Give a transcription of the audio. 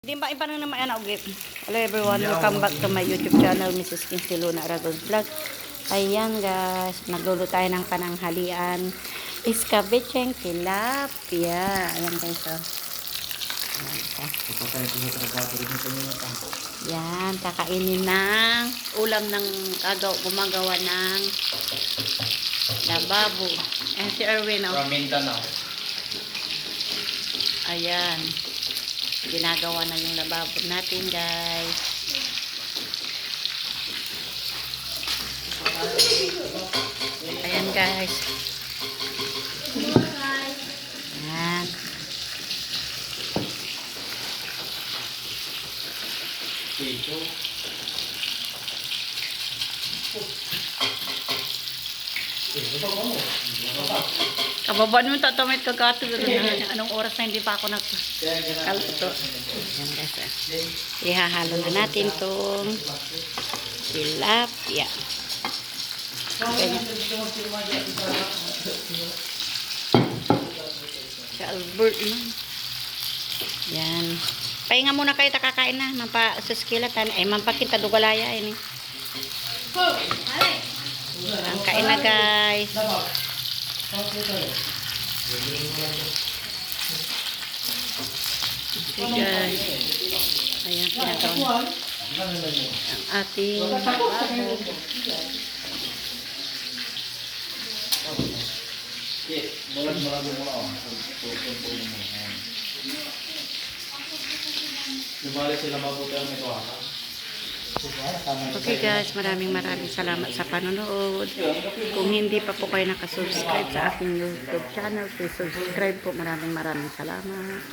Di ba iba na naman yan, okay. Hello everyone, welcome back to my YouTube channel, Mrs. Kinsey Luna Aragon Vlog. Ayan guys, magluluto tayo ng pananghalian. Iskabecheng tilapia. Ayan guys, oh. Yan, kakainin ng ulam ng gumagawa ng lababo. Ayan si Erwin, oh. Ayan. Ginagawa na yung lababo natin, guys. Ayan, guys. Ayan. Kababaan mo tatamit kagato. Anong oras na hindi pa ako nagkaluto. Ayan guys. Ihahalo na natin itong tilapia. Si Albert man. Yan. Pahinga muna kayo, takakain na. Mampasuskilatan. Ay, mampakita dugalaya. Yan eh. Ang kain na guys. Okay guys. Ayan, pinagawa ang ating lababo. Okay guys, maraming salamat sa panonood. Kung hindi pa po kayo nakasubscribe sa aking YouTube channel, please subscribe po. Maraming salamat.